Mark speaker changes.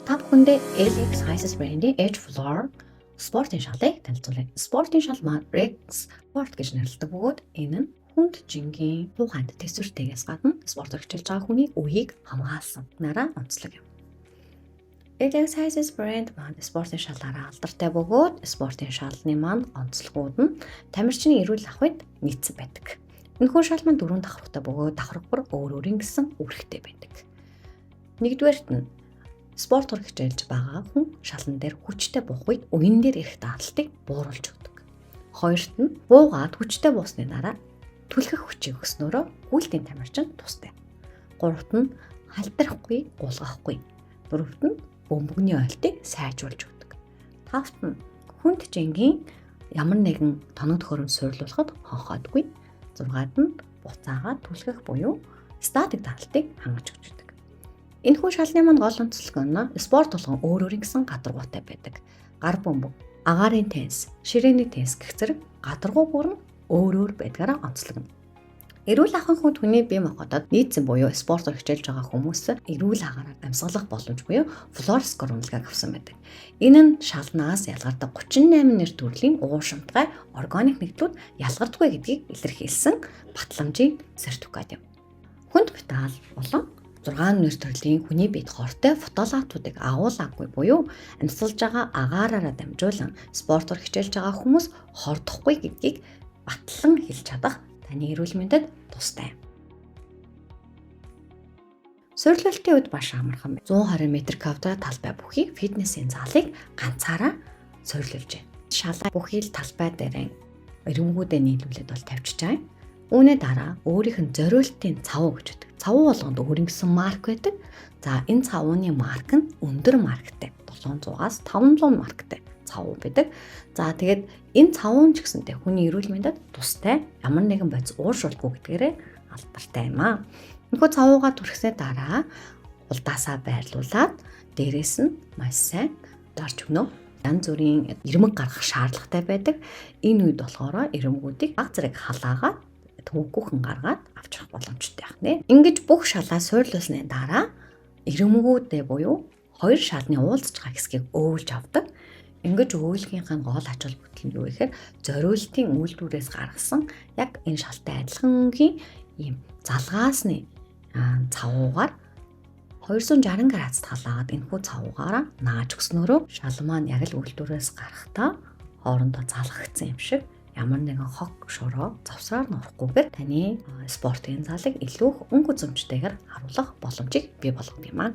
Speaker 1: Та бүхэндээ LX Sciences брендийн Edge Floor спортын шалыг танилцуулъя. Спортын шал маань Rex Sport гэж нэрлэдэг бөгөөд энэ нь хүнд жингийн тухайд төсвөртэйгээс гадна спорт хичээлж байгаа хүний үеийг хамгаалсан нараа онцлог юм. LX Sciences брэнд маань спортын шалаараа алдартай бөгөөд спортын шалны маань онцлогууд нь тамирчны эрүүл ахуйд нийцсэн байдаг. Энэхүү шал маань 4 давхартай бөгөөд давхаргуур өөр өөрийн гэсэн үүрэгтэй байдаг. Нэгдүгээрт нь спортоор хичээлж байгаа хүн шалан дээр хүчтэй буух үед үгэн дээр ирэх дааталтыг бууруулж өгдөг. Хоёрт нь буугаад хүчтэй буусны дараа түлхэх хүчийг өгснөөрөө гүйлтийн тамирчин тустай. Гуравт нь халтрахгүй, гулгахгүй. Дөрөвт нь бөмбөгний ойлтыг сайжруулж өгдөг. Тавт нь хүнд жингийн ямар нэгэн тоног төхөөрөмж суйрлуулахад хонхоодгүй. Зургаад нь буцаагаад түлхэх буюу статик дааталтыг хангаж өгч өгдөг. Энэхүү шалны маань гол онцлог нь спорт болгон өөр өөрийн гэсэн гадаргуутай байдаг. Гар бөмбөг, агаарын тенс, ширээний тенс гэх зэрэг гадаргуу бүр нь өөр өөр байдгаараа онцлогно. Эрүүл ахуйн хүн хүний бие махбодод нийцсэн буюу спортоор хичээлж байгаа хүмүүс эрүүл агаараар амьсгалах боломж буюу флор скор үнэлгээг авсан байдаг. Энэ нь шалнаас ялгардаг 38 нэр төрлийн уушамтгай органик нэгдлүүд ялгардаггүй гэдгийг илэрхийлсэн батламжийн сертификат юм. Хүнд металл болон 6 нэр төрлийн хүний биед хортой фотолатуудыг агуулгаагүй буюу амьсгалж байгаа агаараараа дамжуулан спортоор хичээлж байгаа хүмүүс хордохгүй гэдгийг батлан хэлж чадах таны эрүүл мэндэд тустай. Суйрлуулалтын үед маш амархан 120 м2 талбай бүхий фитнесийн залыг ганцаараа суйрлуулжээ. Шалгай бүхий л талбай дээр эрэмгүүдээ нийлүүлээд бол тавьчихжээ. Үүний дараа өөрийнх нь зориултын цавуу гэж байдаг. Цавуу болгонд өөрийн гэсэн марк байдаг. За энэ цавууны марк нь өндөр марктай. 700-аас 500 марктай цавуу байдаг. За тэгээд энэ цавуун ч гэсэнтэй хүний эрүүл мэндэд тустай ямар нэгэн бодис ууршуулгүй гэдгээрээ алдартай юм аа. Энэхүү цавуугаа түрхсээ дараа улдаасаа байрлуулад дээрээс нь маш сайн дарж өгнө. Янз бүрийн ирмэг гаргах шаардлагатай байдаг. Энэ үед болохоор ирмгүүдийг баг зэрэг халаагаад төвөггүйхэн гаргаад авч явах боломжтой байна. Ингэж бүх шалаа суйрлуулсны дараа ирэмгүүдээ буюу хоёр шалны уулзж байгаа хэсгийг өөлж авдаг. Ингэж өөлгийнхаа гол ач холбогдол нь юу гэхээр зориултын үйлдвэрээс гаргасан яг энэ шалтай адилхангийн ийм залгаасны цавуугаар 260 градусд халаагаад энэхүү цавуугаараа нааж өгснөөрөө шал маань яг л үйлдвэрээс гарахдаа хоорондоо залгагдсан юм шиг ямар нэгэн хог шороо завсраар нурахгүйгээр таны спортын залыг илүү өнгө үзэмжтэйгээр харуулах боломжийг бий болгох юм аа.